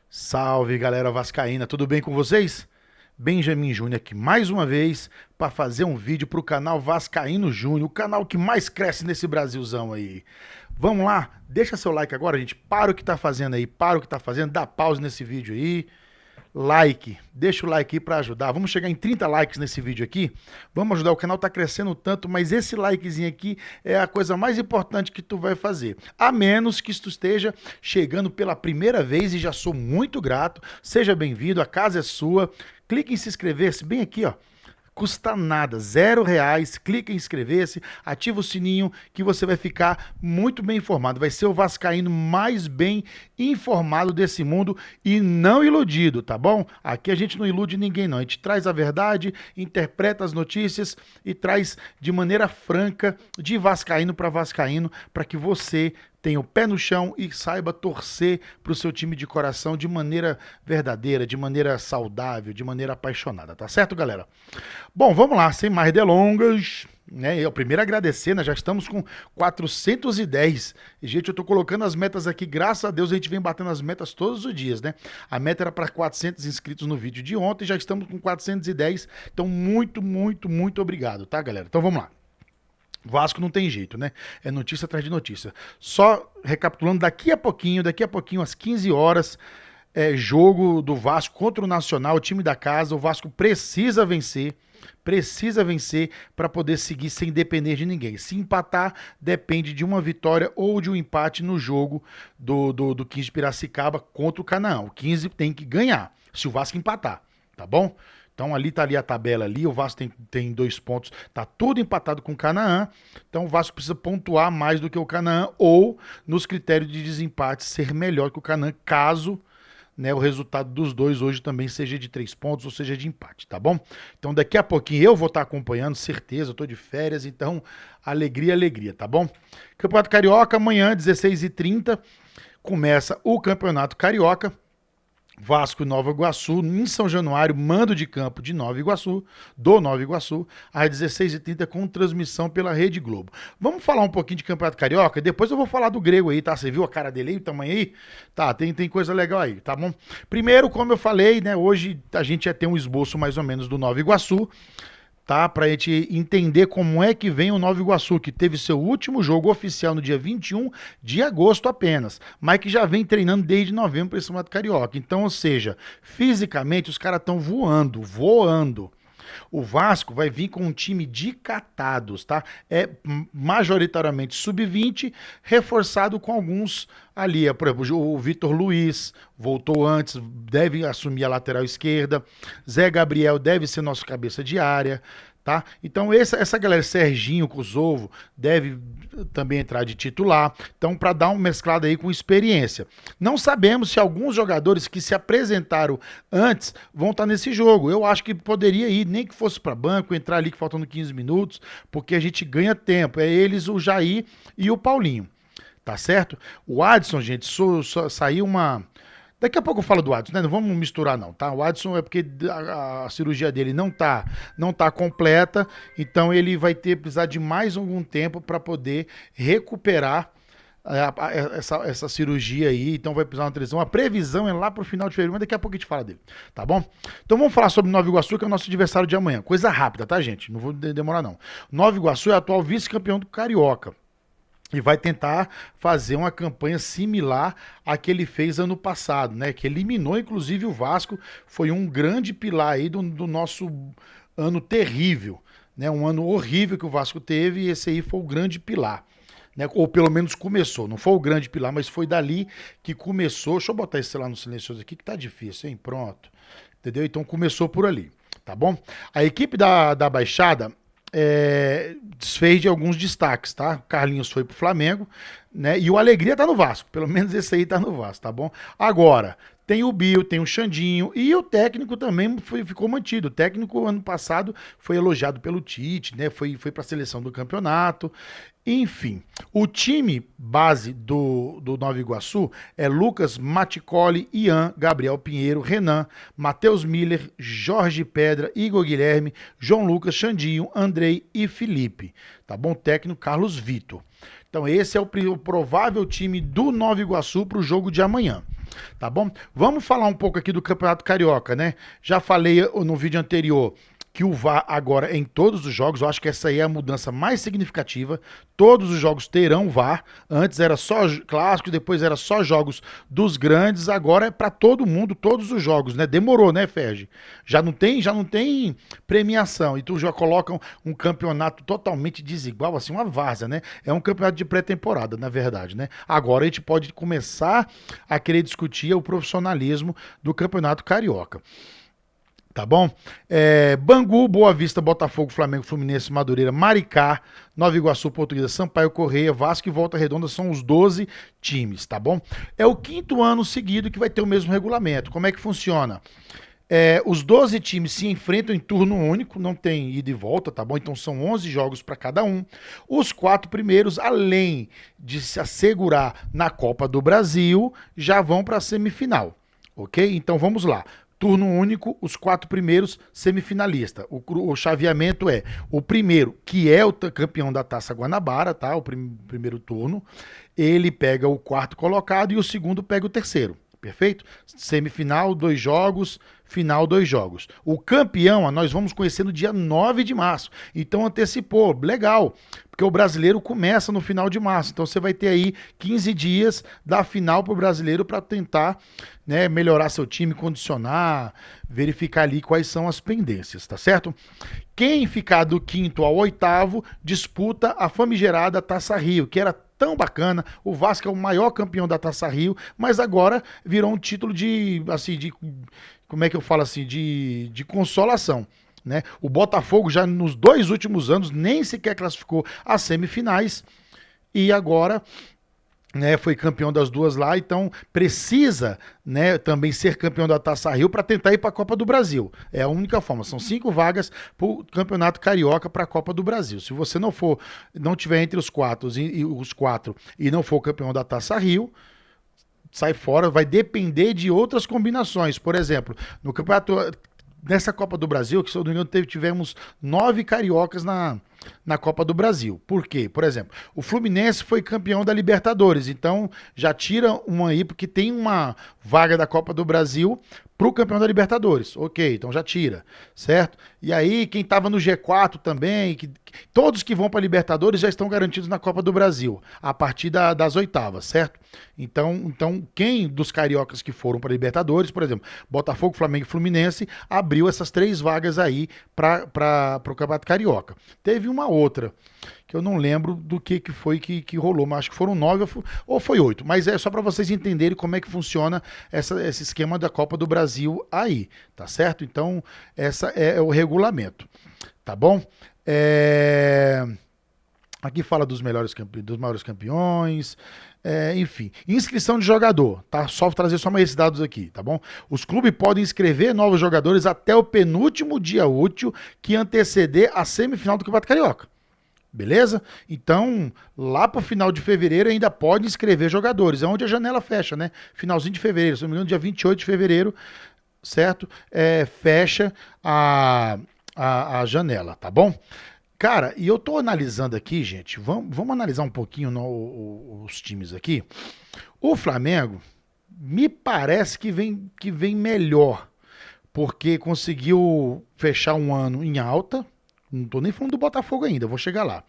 Salve, galera vascaína, tudo bem com vocês? Benjamin Júnior aqui mais uma vez para fazer um vídeo para o canal Vascaíno Júnior, o canal que mais cresce nesse Brasilzão aí. Vamos lá, deixa seu like agora, gente. Para o que tá fazendo aí, para o que tá fazendo, dá pause nesse vídeo aí. Like, deixa o like aí para ajudar. Vamos chegar em 30 likes nesse vídeo aqui. Vamos ajudar, o canal tá crescendo tanto, mas esse likezinho aqui é a coisa mais importante que tu vai fazer. A menos que tu esteja chegando pela primeira vez e já sou muito grato. Seja bem-vindo, a casa é sua. Clique em se inscrever-se bem aqui, ó. Custa nada, R$ 0. Clica em inscrever-se, ativa o sininho que você vai ficar muito bem informado. Vai ser o vascaíno mais bem informado desse mundo e não iludido, tá bom? Aqui a gente não ilude ninguém não. A gente traz a verdade, interpreta as notícias e traz de maneira franca, de vascaíno para que você tenha o pé no chão e saiba torcer para o seu time de coração de maneira verdadeira, de maneira saudável, de maneira apaixonada, tá certo, galera? Bom, vamos lá, sem mais delongas, né? Eu primeiro agradecer, né? Já estamos com 410. E, gente, eu tô colocando as metas aqui, graças a Deus a gente vem batendo as metas todos os dias, né? A meta era para 400 inscritos no vídeo de ontem, já estamos com 410. Então, muito obrigado, tá, galera? Então, vamos lá. Vasco não tem jeito, né? É notícia atrás de notícia. Só recapitulando, daqui a pouquinho, às 15 horas, jogo do Vasco contra o Nacional, o time da casa. O Vasco precisa vencer para poder seguir sem depender de ninguém. Se empatar, depende de uma vitória ou de um empate no jogo do 15 de Piracicaba contra o Canaã. O 15 tem que ganhar, se o Vasco empatar, tá bom? Então tá ali a tabela ali, o Vasco tem 2 pontos, tá tudo empatado com o Canaã, então o Vasco precisa pontuar mais do que o Canaã ou, nos critérios de desempate, ser melhor que o Canaã, caso, né, o resultado dos dois hoje também seja de 3 pontos ou seja de empate, tá bom? Então daqui a pouquinho eu vou estar acompanhando, certeza, eu tô de férias, então alegria, tá bom? Campeonato Carioca, amanhã, 16h30, começa o Campeonato Carioca. Vasco e Nova Iguaçu, em São Januário, mando de campo de Nova Iguaçu, do Nova Iguaçu, às 16h30, com transmissão pela Rede Globo. Vamos falar um pouquinho de Campeonato Carioca? Depois eu vou falar do grego aí, tá? Você viu a cara dele aí, o tamanho aí? Tá, tem coisa legal aí, tá bom? Primeiro, como eu falei, né, hoje a gente ia ter um esboço mais ou menos do Nova Iguaçu, tá? Pra gente entender como é que vem o Nova Iguaçu, que teve seu último jogo oficial no dia 21 de agosto apenas, mas que já vem treinando desde novembro para esse Campeonato Carioca. Então, ou seja, fisicamente os caras estão voando. O Vasco vai vir com um time de catados, tá? É majoritariamente sub-20, reforçado com alguns ali. Por exemplo, o Vitor Luiz voltou antes, deve assumir a lateral esquerda. Zé Gabriel deve ser nosso cabeça de área. Tá? Então essa galera, Serginho Kosovo, deve também entrar de titular. Então, para dar uma mesclada aí com experiência. Não sabemos se alguns jogadores que se apresentaram antes vão estar nesse jogo. Eu acho que poderia ir, nem que fosse para banco, entrar ali faltando 15 minutos, porque a gente ganha tempo. É eles, o Jair e o Paulinho. Tá certo? O Adson, gente, saiu uma. Daqui a pouco eu falo do Adson, né? Não vamos misturar não, tá? O Adson é porque a cirurgia dele não tá completa, então ele vai precisar de mais algum tempo para poder recuperar essa cirurgia aí, então vai precisar de uma televisão. A previsão é lá pro final de fevereiro, mas daqui a pouco a gente fala dele, tá bom? Então vamos falar sobre Nova Iguaçu, que é o nosso adversário de amanhã. Coisa rápida, tá, gente? Não vou demorar não. Nova Iguaçu é atual vice-campeão do Carioca e vai tentar fazer uma campanha similar à que ele fez ano passado, né? Que eliminou, inclusive, o Vasco. Foi um grande pilar aí do nosso ano terrível, né? Um ano horrível que o Vasco teve e esse aí foi o grande pilar. Né? Ou pelo menos começou, não foi o grande pilar, mas foi dali que começou. Deixa eu botar esse lá no silencioso aqui, que tá difícil, hein? Pronto. Entendeu? Então começou por ali, tá bom? A equipe da Baixada desfez de alguns destaques, tá? Carlinhos foi pro Flamengo, né? E o Alegria tá no Vasco, pelo menos esse aí tá no Vasco, tá bom? Agora, tem o Bill, tem o Xandinho e o técnico também ficou mantido. O técnico ano passado foi elogiado pelo Tite, né? Foi para a seleção do campeonato. Enfim, o time base do Nova Iguaçu é Lucas Maticoli, Ian, Gabriel Pinheiro, Renan, Matheus Miller, Jorge Pedra, Igor Guilherme, João Lucas, Xandinho, Andrei e Felipe. Tá bom? Técnico Carlos Vitor. Então esse é o provável time do Nova Iguaçu para o jogo de amanhã. Tá bom? Vamos falar um pouco aqui do Campeonato Carioca, né? Já falei no vídeo anterior que o VAR agora é em todos os jogos, eu acho que essa aí é a mudança mais significativa. Todos os jogos terão VAR. Antes era só clássico, depois era só jogos dos grandes, agora é para todo mundo, todos os jogos, né? Demorou, né, Ferge? Já não tem premiação. E tu já colocam um campeonato totalmente desigual, assim, uma várzea, né? É um campeonato de pré-temporada, na verdade, né? Agora a gente pode começar a querer discutir o profissionalismo do Campeonato Carioca. Tá bom? Bangu, Boa Vista, Botafogo, Flamengo, Fluminense, Madureira, Maricá, Nova Iguaçu, Portuguesa, Sampaio Correia, Vasco e Volta Redonda são os 12 times, tá bom? É o quinto ano seguido que vai ter o mesmo regulamento. Como é que funciona? Os 12 times se enfrentam em turno único, não tem ida e volta, tá bom? Então são 11 jogos para cada um. Os 4 primeiros, além de se assegurar na Copa do Brasil, já vão para a semifinal, ok? Então vamos lá. Turno único, os 4 primeiros semifinalistas. O chaveamento é o primeiro, que é o campeão da Taça Guanabara, tá? O primeiro turno. Ele pega o quarto colocado e o segundo pega o terceiro. Perfeito? Semifinal, 2 jogos, final, 2 jogos. O campeão, nós vamos conhecer no dia 9 de março. Então antecipou, legal. Porque o brasileiro começa no final de março. Então você vai ter aí 15 dias da final para o brasileiro para tentar, né, melhorar seu time, condicionar, verificar ali quais são as pendências, tá certo? Quem ficar do quinto ao oitavo disputa a famigerada Taça Rio, que era tão bacana. O Vasco é o maior campeão da Taça Rio, mas agora virou um título de, assim, de, como é que eu falo assim, de consolação. Né? O Botafogo já nos 2 últimos anos nem sequer classificou às semifinais e agora, né, foi campeão das 2 lá, então precisa, né, também ser campeão da Taça Rio para tentar ir para a Copa do Brasil. É a única forma. São 5 vagas para o Campeonato Carioca para a Copa do Brasil. Se você não tiver entre os 4 e não for campeão da Taça Rio, sai fora. Vai depender de outras combinações. Por exemplo, no campeonato nessa Copa do Brasil, que se eu não me engano tivemos 9 cariocas na Copa do Brasil. Por quê? Por exemplo, o Fluminense foi campeão da Libertadores, então já tira uma aí, porque tem uma vaga da Copa do Brasil pro campeão da Libertadores. Ok, então já tira, certo? E aí, quem tava no G4 também, todos que vão para Libertadores já estão garantidos na Copa do Brasil, a partir das oitavas, certo? Então, quem dos cariocas que foram para Libertadores, por exemplo, Botafogo, Flamengo e Fluminense, abriu essas 3 vagas aí para o Campeonato Carioca. Teve uma outra, que eu não lembro do que foi que rolou, mas acho que foram 9 ou foi 8, mas é só para vocês entenderem como é que funciona esse esquema da Copa do Brasil aí, tá certo? Então, essa é o regulamento, tá bom? Aqui fala dos maiores campeões, enfim. Inscrição de jogador, tá? Só trazer só mais esses dados aqui, tá bom? Os clubes podem inscrever novos jogadores até o penúltimo dia útil que anteceder a semifinal do Campeonato Carioca. Beleza? Então, lá pro final de fevereiro ainda pode inscrever jogadores. É onde a janela fecha, né? Finalzinho de fevereiro, se não me engano, dia 28 de fevereiro, certo? Fecha a janela, tá bom? Cara, e eu tô analisando aqui, gente, vamos analisar um pouquinho os times aqui. O Flamengo me parece que vem melhor, porque conseguiu fechar um ano em alta. Não tô nem falando do Botafogo ainda, vou chegar lá.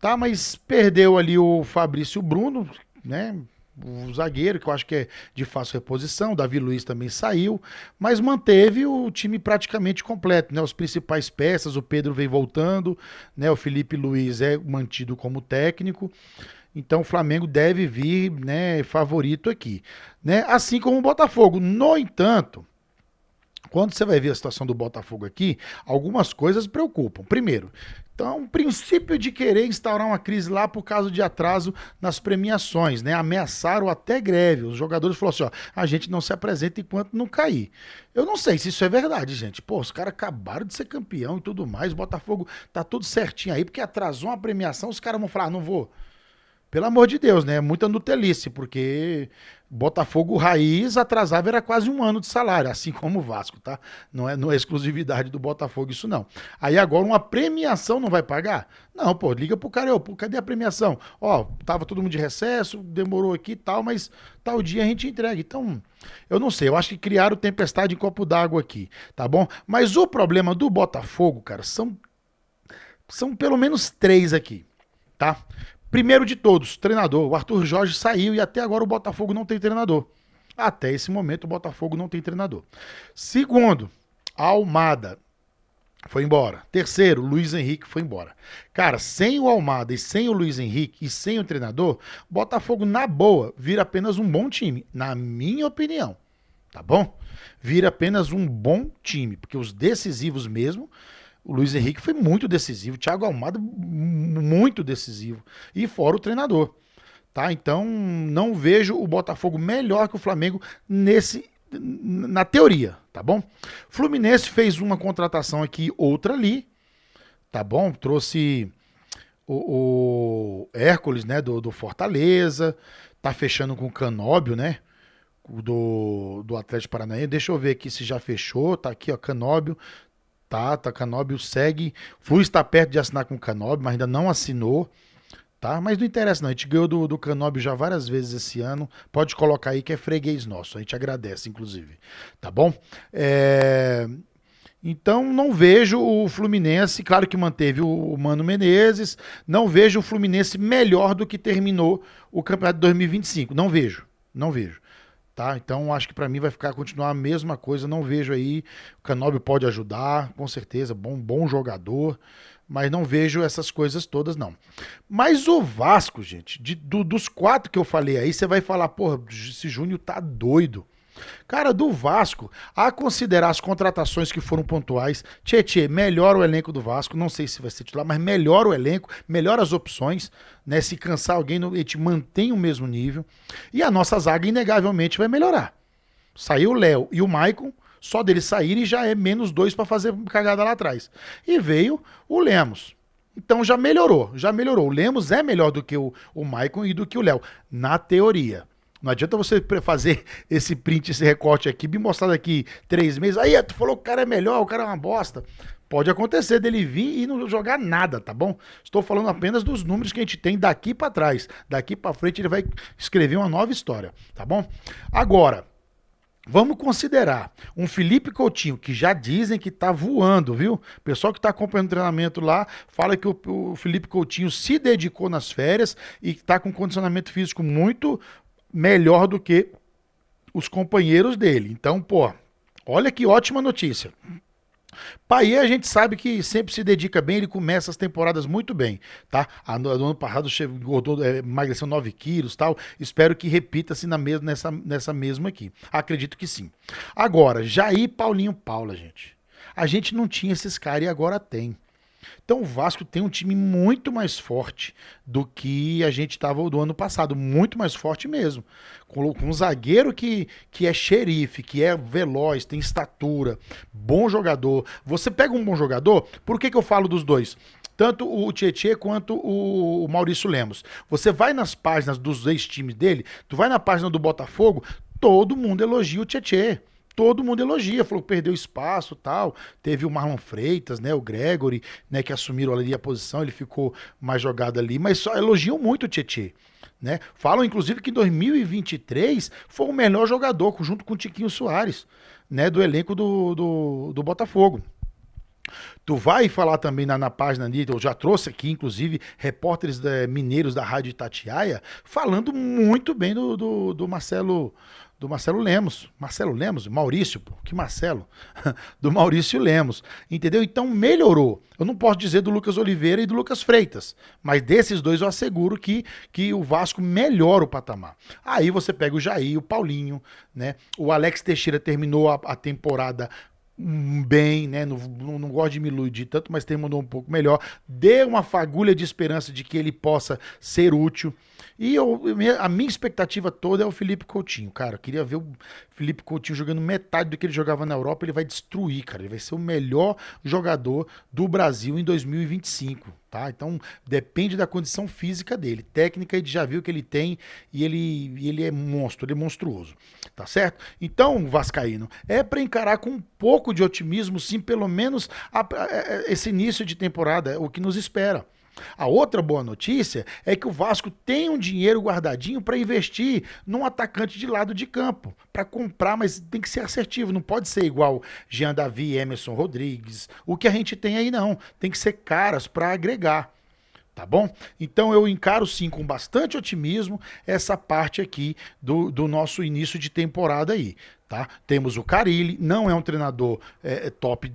Tá, mas perdeu ali o Fabrício Bruno, né? O zagueiro, que eu acho que é de fácil reposição. O Davi Luiz também saiu, mas manteve o time praticamente completo, né? Os principais peças, o Pedro vem voltando, né? O Felipe Luiz é mantido como técnico. Então o Flamengo deve vir, né, favorito aqui, né? Assim como o Botafogo. No entanto, quando você vai ver a situação do Botafogo aqui, algumas coisas preocupam. Primeiro, então, um princípio de querer instaurar uma crise lá por causa de atraso nas premiações, né? Ameaçaram até greve. Os jogadores falaram assim, ó, a gente não se apresenta enquanto não cair. Eu não sei se isso é verdade, gente. Pô, os caras acabaram de ser campeão e tudo mais, o Botafogo tá tudo certinho aí, porque atrasou uma premiação, os caras vão falar, não vou. Pelo amor de Deus, né? Muita nutelice, porque Botafogo raiz atrasava era quase um ano de salário, assim como o Vasco, tá? Não é exclusividade do Botafogo isso não. Aí agora uma premiação não vai pagar? Não, pô, liga pro cara, pô, cadê a premiação? Ó, tava todo mundo de recesso, demorou aqui e tal, mas tal dia a gente entrega. Então, eu não sei, eu acho que criaram tempestade em copo d'água aqui, tá bom? Mas o problema do Botafogo, cara, são pelo menos três aqui, tá? Primeiro de todos, treinador. O Arthur Jorge saiu e até agora o Botafogo não tem treinador. Até esse momento o Botafogo não tem treinador. Segundo, Almada foi embora. Terceiro, Luiz Henrique foi embora. Cara, sem o Almada e sem o Luiz Henrique e sem o treinador, Botafogo na boa vira apenas um bom time, na minha opinião. Tá bom? Vira apenas um bom time, porque os decisivos mesmo, o Luiz Henrique foi muito decisivo, o Thiago Almada muito decisivo, e fora o treinador, tá? Então não vejo o Botafogo melhor que o Flamengo na teoria, tá bom? Fluminense fez uma contratação aqui, outra ali, tá bom? Trouxe o Hércules, né, do Fortaleza, tá fechando com o Canóbio, né? Do Atlético Paranaense. Deixa eu ver aqui se já fechou. Tá aqui, ó, Canóbio. Tá, Canóbio segue. Flu está perto de assinar com o Canóbio, mas ainda não assinou. Tá? Mas não interessa, não. A gente ganhou do Canóbio já várias vezes esse ano. Pode colocar aí que é freguês nosso. A gente agradece, inclusive. Tá bom? Então não vejo o Fluminense, claro que manteve o Mano Menezes, não vejo o Fluminense melhor do que terminou o campeonato de 2025. Não vejo, não vejo. Tá? Então acho que para mim vai continuar a mesma coisa. Não vejo aí. O Canóbio pode ajudar, com certeza, bom jogador, mas não vejo essas coisas todas, não. Mas o Vasco, gente, dos quatro que eu falei aí, você vai falar, porra, esse Júnior tá doido. Cara, do Vasco, a considerar as contratações que foram pontuais, Tietê, melhora o elenco do Vasco, não sei se vai ser titular, mas melhora o elenco, melhora as opções, né? Se cansar alguém, a gente mantém o mesmo nível. E a nossa zaga, inegavelmente, vai melhorar. Saiu o Léo e o Maicon, só deles saírem já é -2 para fazer cagada lá atrás. E veio o Lemos. Então já melhorou, já melhorou. O Lemos é melhor do que o Maicon e do que o Léo, na teoria. Não adianta você fazer esse print, esse recorte aqui, me mostrar daqui 3 meses. Aí, tu falou que o cara é melhor, o cara é uma bosta. Pode acontecer dele vir e não jogar nada, tá bom? Estou falando apenas dos números que a gente tem daqui para trás. Daqui para frente ele vai escrever uma nova história, tá bom? Agora, vamos considerar um Felipe Coutinho, que já dizem que tá voando, viu? O pessoal que tá acompanhando o treinamento lá fala que o Felipe Coutinho se dedicou nas férias e tá com um condicionamento físico muito melhor do que os companheiros dele. Então, pô, olha que ótima notícia. Payet a gente sabe que sempre se dedica bem, ele começa as temporadas muito bem, tá? No ano passado engordou, emagreceu 9 quilos, tal. Espero que repita-se nessa mesma aqui. Acredito que sim. Agora, Jair, Paulinho, Paula, gente. A gente não tinha esses caras e agora tem. Então o Vasco tem um time muito mais forte do que a gente estava do ano passado, muito mais forte mesmo. Com um zagueiro que é xerife, que é veloz, tem estatura, bom jogador. Você pega um bom jogador, por que eu falo dos dois? Tanto o Tietê quanto o Maurício Lemos. Você vai nas páginas dos ex-times dele, tu vai na página do Botafogo, todo mundo elogia o Tietê. Todo mundo elogia, falou que perdeu espaço e tal. Teve o Marlon Freitas, né, o Gregory, né, que assumiram ali a posição, ele ficou mais jogado ali, mas só elogiam muito o Tietê. Né? Falam, inclusive, que em 2023 foi o melhor jogador, junto com o Tiquinho Soares, né, do elenco do Botafogo. Tu vai falar também na página ali, eu já trouxe aqui, inclusive, repórteres mineiros da Rádio Itatiaia, falando muito bem do Marcelo Lemos. Marcelo Lemos? Maurício, pô, que Marcelo? Do Maurício Lemos. Entendeu? Então melhorou. Eu não posso dizer do Lucas Oliveira e do Lucas Freitas, mas desses dois eu asseguro que o Vasco melhora o patamar. Aí você pega o Jair, o Paulinho, né? O Alex Teixeira terminou a temporada bem, né? Não gosto de me iludir tanto, mas terminou um pouco melhor. Dê uma fagulha de esperança de que ele possa ser útil. A minha expectativa toda é o Felipe Coutinho, cara. Eu queria ver o Felipe Coutinho jogando metade do que ele jogava na Europa. Ele vai destruir, cara. Ele vai ser o melhor jogador do Brasil em 2025, tá? Então depende da condição física dele. Técnica, ele já viu que ele tem e ele é monstro, ele é monstruoso, tá certo? Então, Vascaíno, é para encarar com um pouco de otimismo, sim, pelo menos esse início de temporada, é o que nos espera. A outra boa notícia é que o Vasco tem um dinheiro guardadinho para investir num atacante de lado de campo, para comprar, mas tem que ser assertivo, não pode ser igual Jean Davi, Emerson Rodrigues, o que a gente tem aí não, tem que ser caras para agregar. Tá bom? Então eu encaro sim com bastante otimismo essa parte aqui do nosso início de temporada aí, tá? Temos o Carille, não é um treinador top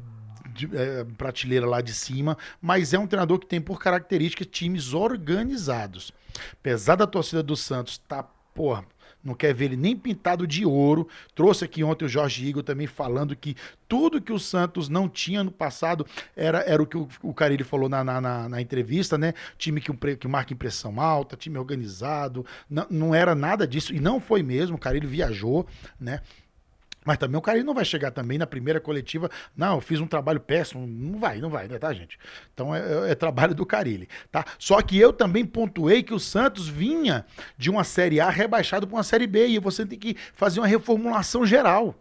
prateleira lá de cima, mas é um treinador que tem por característica times organizados. Apesar da torcida do Santos tá, porra, não quer ver ele nem pintado de ouro. Trouxe aqui ontem o Jorge Igor também falando que tudo que o Santos não tinha no passado era o que o Carille falou na entrevista, né? Time que marca impressão alta, time organizado. Não era nada disso, e não foi mesmo. O Carille viajou, né? Mas também o cara não vai chegar também na primeira coletiva, não, eu fiz um trabalho péssimo, não vai, né, tá, gente? Então é trabalho do Carille, tá? Só que eu também pontuei que o Santos vinha de uma Série A rebaixado para uma Série B e você tem que fazer uma reformulação geral.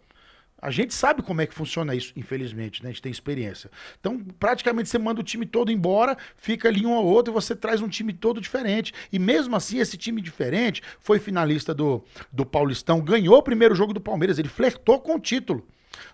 A gente sabe como é que funciona isso, infelizmente, né? A gente tem experiência. Então, praticamente você manda o time todo embora, fica ali um ou outro e você traz um time todo diferente. E mesmo assim, esse time diferente foi finalista do Paulistão, ganhou o primeiro jogo do Palmeiras, ele flertou com o título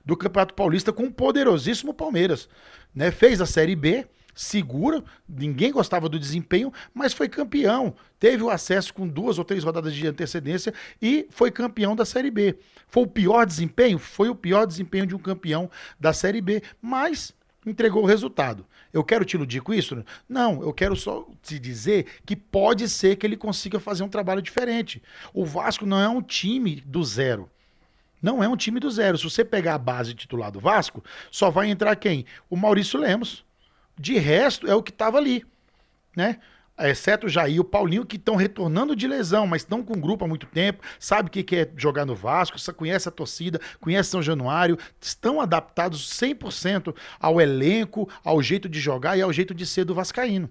do Campeonato Paulista com um poderosíssimo Palmeiras, né? Fez a Série B, segura, ninguém gostava do desempenho, mas foi campeão. Teve o acesso com 2 ou 3 rodadas de antecedência e foi campeão da Série B. Foi o pior desempenho? Foi o pior desempenho de um campeão da Série B, mas entregou o resultado. Eu quero te iludir com isso? Não, eu quero só te dizer que pode ser que ele consiga fazer um trabalho diferente. O Vasco não é um time do zero. Não é um time do zero. Se você pegar a base titular do Vasco, só vai entrar quem? O Maurício Lemos. De resto, é o que estava ali, né? Exceto o Jair e o Paulinho, que estão retornando de lesão, mas estão com o grupo há muito tempo, sabe o que é jogar no Vasco, conhece a torcida, conhece São Januário, estão adaptados 100% ao elenco, ao jeito de jogar e ao jeito de ser do vascaíno.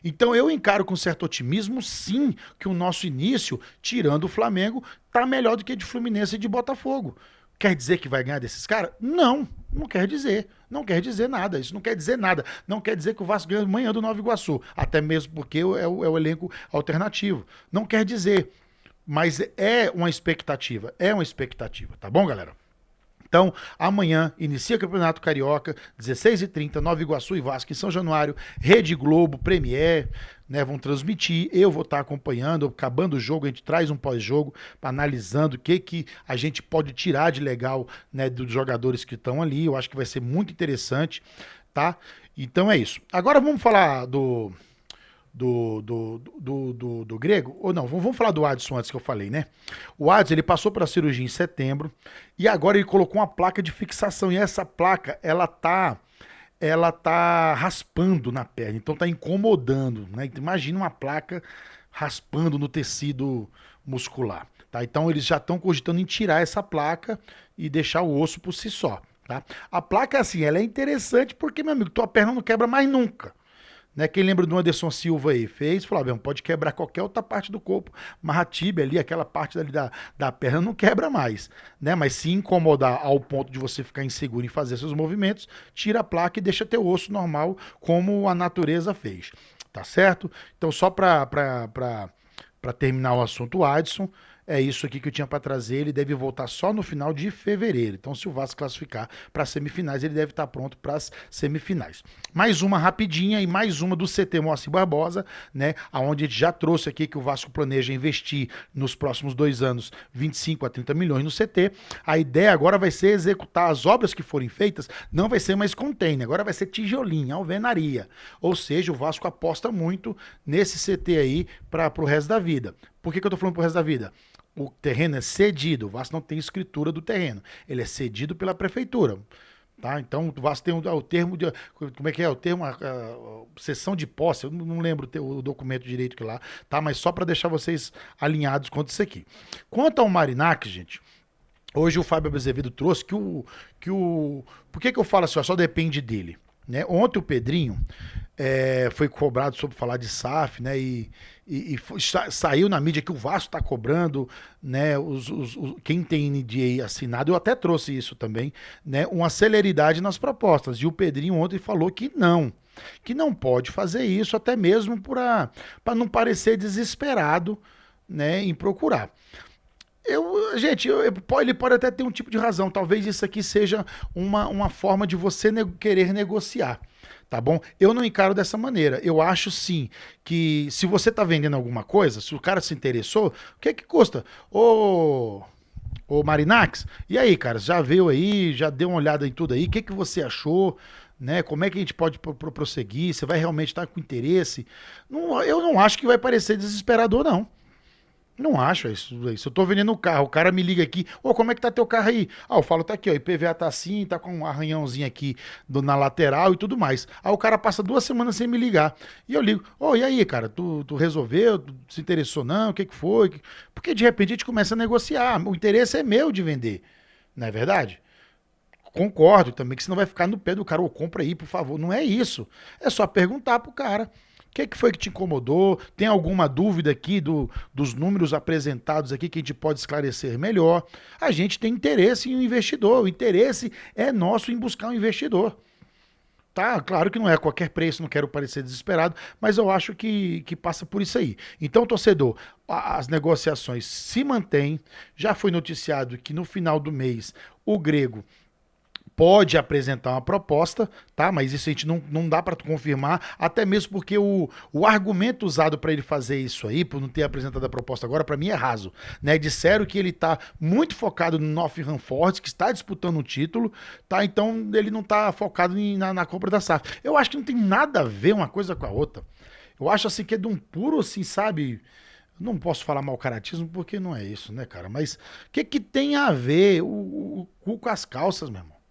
Então eu encaro com certo otimismo, sim, que o nosso início, tirando o Flamengo, tá melhor do que de Fluminense e de Botafogo. Quer dizer que vai ganhar desses caras? Não, não quer dizer. Não quer dizer nada. Isso não quer dizer nada. Não quer dizer que o Vasco ganha amanhã do Nova Iguaçu. Até mesmo porque é o elenco alternativo. Não quer dizer. Mas é uma expectativa. É uma expectativa. Tá bom, galera? Então, amanhã inicia o Campeonato Carioca, 16h30, Nova Iguaçu e Vasco em São Januário, Rede Globo, Premier, né, vão transmitir, eu vou estar acompanhando, acabando o jogo, a gente traz um pós-jogo, analisando o que a gente pode tirar de legal, né, dos jogadores que estão ali, eu acho que vai ser muito interessante, tá? Então é isso. Agora vamos falar do Grego, ou não, vamos falar do Adson antes que eu falei, né? O Adson, ele passou para a cirurgia em setembro e agora ele colocou uma placa de fixação e essa placa, ela tá raspando na perna, então tá incomodando, né? Imagina uma placa raspando no tecido muscular, tá? Então eles já estão cogitando em tirar essa placa e deixar o osso por si só, tá? A placa, assim, ela é interessante porque, meu amigo, tua perna não quebra mais nunca. Né, quem lembra do Anderson Silva aí? Fez, falou, ah, pode quebrar qualquer outra parte do corpo, mas a tíbia ali, aquela parte ali da perna não quebra mais, né? Mas se incomodar ao ponto de você ficar inseguro em fazer seus movimentos, tira a placa e deixa teu osso normal, como a natureza fez, tá certo? Então só para terminar o assunto, Adson, é isso aqui que eu tinha para trazer. Ele deve voltar só no final de fevereiro. Então, se o Vasco classificar para as semifinais, ele deve estar pronto para as semifinais. Mais uma rapidinha e mais uma do CT Moacir Barbosa, né? Aonde a gente já trouxe aqui que o Vasco planeja investir nos próximos 2 anos 25 a 30 milhões no CT. A ideia agora vai ser executar as obras que forem feitas, não vai ser mais container, agora vai ser tijolinho, alvenaria. Ou seja, o Vasco aposta muito nesse CT aí para o resto da vida. Por que eu tô falando pro resto da vida? O terreno é cedido, o Vasco não tem escritura do terreno. Ele é cedido pela prefeitura. Tá? Então, o Vasco tem o termo de. Como é que é? O termo, sessão de posse, eu não lembro o documento direito que lá, tá? Mas só para deixar vocês alinhados quanto isso aqui. Quanto ao Marinac, gente, hoje o Fábio Azevedo trouxe que o. Por que eu falo assim, ó, só depende dele? Né? Ontem o Pedrinho foi cobrado sobre falar de SAF, né? Saiu na mídia que o Vasco está cobrando, né? Quem tem NDA assinado, eu até trouxe isso também, né? Uma celeridade nas propostas. E o Pedrinho ontem falou que não pode fazer isso, até mesmo para não parecer desesperado, né? Em procurar. Gente, ele pode até ter um tipo de razão. Talvez isso aqui seja uma forma de você querer negociar. Tá bom? Eu não encaro dessa maneira. Eu acho sim que se você tá vendendo alguma coisa, se o cara se interessou, o que é que custa? Ô Marinax, e aí, cara, já veio aí, já deu uma olhada em tudo aí, o que que você achou? Né? Como é que a gente pode prosseguir? Você vai realmente estar com interesse? Não, eu não acho que vai parecer desesperador, não. Não acho isso. Eu tô vendendo o carro, o cara me liga aqui, ô, como é que tá teu carro aí? Ah, eu falo, tá aqui, ó, IPVA tá assim, tá com um arranhãozinho aqui na lateral e tudo mais. Aí o cara passa 2 semanas sem me ligar. E eu ligo, ô, e aí, cara, tu resolveu? Tu se interessou não? O que que foi? Porque de repente a gente começa a negociar. O interesse é meu de vender, não é verdade? Concordo também que você não vai ficar no pé do cara, ou compra aí, por favor. Não é isso. É só perguntar pro cara. O que foi que te incomodou? Tem alguma dúvida aqui dos números apresentados aqui que a gente pode esclarecer melhor? A gente tem interesse em um investidor. O interesse é nosso em buscar um investidor. Tá, claro que não é a qualquer preço, não quero parecer desesperado, mas eu acho que passa por isso aí. Então, torcedor, as negociações se mantêm. Já foi noticiado que no final do mês o Grego pode apresentar uma proposta, tá? Mas isso a gente não dá para confirmar, até mesmo porque o argumento usado para ele fazer isso aí, por não ter apresentado a proposta agora, para mim é raso, né? Disseram que ele está muito focado no Nottingham Forest, que está disputando um título, tá? Então ele não está focado na compra da SAF. Eu acho que não tem nada a ver uma coisa com a outra. Eu acho assim que é de um puro, assim, sabe? Não posso falar mal caratismo porque não é isso, né, cara? Mas o que tem a ver o cu com as calças, meu irmão?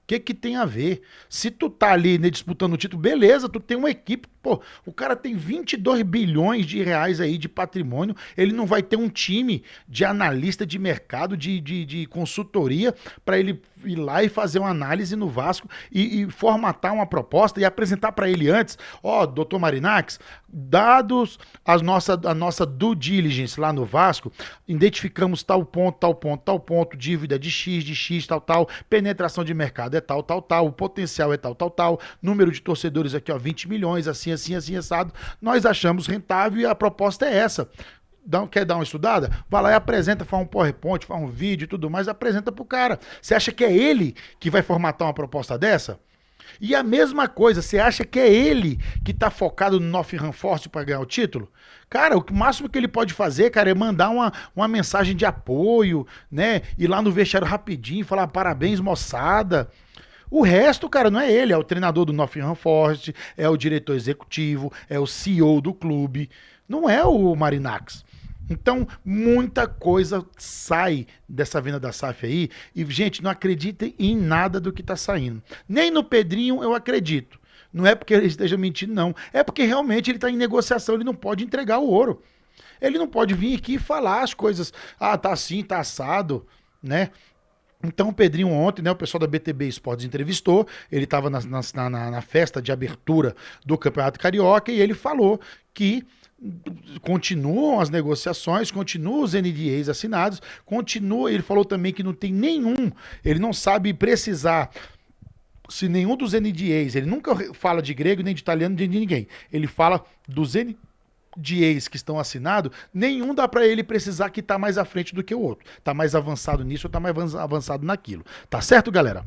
Que tem a ver? Se tu tá ali, né, disputando o título, beleza, tu tem uma equipe, pô, o cara tem 22 bilhões de reais aí de patrimônio, ele não vai ter um time de analista de mercado, de consultoria, para ele ir lá e fazer uma análise no Vasco e formatar uma proposta e apresentar para ele antes, ó, doutor Marinax, dados a nossa due diligence lá no Vasco, identificamos tal ponto, tal ponto, tal ponto, dívida de X, tal, penetração de mercado é tal, o potencial é tal, número de torcedores aqui, ó, 20 milhões, assim, assado. Nós achamos rentável e a proposta é essa. Quer dar uma estudada? Vai lá e apresenta, faz um PowerPoint, faz um vídeo e tudo mais, apresenta pro cara. Você acha que é ele que vai formatar uma proposta dessa? E a mesma coisa, você acha que é ele que tá focado no Nottingham Forest para ganhar o título? Cara, o máximo que ele pode fazer, cara, é mandar uma mensagem de apoio, né? Ir lá no vestiário rapidinho, falar parabéns, moçada. O resto, cara, não é ele, é o treinador do Nottingham Forest, é o diretor executivo, é o CEO do clube, não é o Marinax. Então, muita coisa sai dessa venda da SAF aí. E, gente, não acreditem em nada do que tá saindo. Nem no Pedrinho eu acredito. Não é porque ele esteja mentindo, não. É porque realmente ele tá em negociação, ele não pode entregar o ouro. Ele não pode vir aqui e falar as coisas. Ah, tá assim, tá assado, né? Então o Pedrinho ontem, né, o pessoal da BTB Esportes entrevistou, ele estava na festa de abertura do Campeonato Carioca e ele falou que continuam as negociações, continuam os NDAs assinados, continua, ele falou também que não tem nenhum, ele não sabe precisar se nenhum dos NDAs, ele nunca fala de grego, nem de italiano, nem de ninguém, ele fala dos NDAs que estão assinados, nenhum dá para ele precisar que tá mais à frente do que o outro. Tá mais avançado nisso ou tá mais avançado naquilo. Tá certo, galera?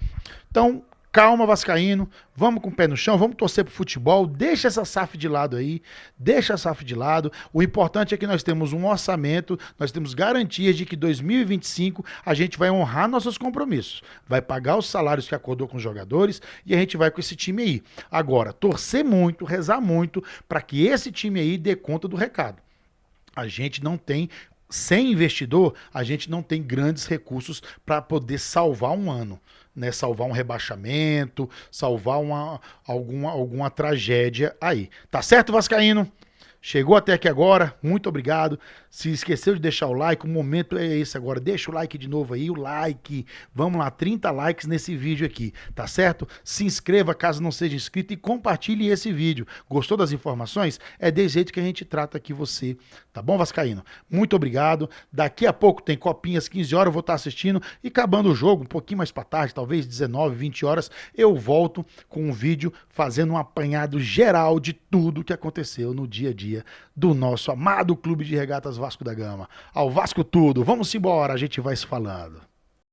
Então, calma, vascaíno. Vamos com o pé no chão, vamos torcer pro futebol. Deixa essa SAF de lado aí. Deixa a SAF de lado. O importante é que nós temos um orçamento, nós temos garantias de que 2025 a gente vai honrar nossos compromissos. Vai pagar os salários que acordou com os jogadores e a gente vai com esse time aí. Agora, torcer muito, rezar muito para que esse time aí dê conta do recado. A gente não tem sem investidor, a gente não tem grandes recursos para poder salvar um ano, né? Salvar um rebaixamento, salvar alguma tragédia aí. Tá certo, Vascaíno? Chegou até aqui agora, muito obrigado. Se esqueceu de deixar o like, o momento é esse agora. Deixa o like de novo aí, o like. Vamos lá, 30 likes nesse vídeo aqui, tá certo? Se inscreva caso não seja inscrito e compartilhe esse vídeo. Gostou das informações? É desse jeito que a gente trata aqui você, tá bom, Vascaíno? Muito obrigado. Daqui a pouco tem copinhas, 15 horas eu vou estar assistindo e acabando o jogo, um pouquinho mais para tarde, talvez 19, 20 horas, eu volto com um vídeo fazendo um apanhado geral de tudo que aconteceu no dia a dia do nosso amado Clube de Regatas Vasco da Gama. Ao Vasco tudo, vamos embora, a gente vai se falando.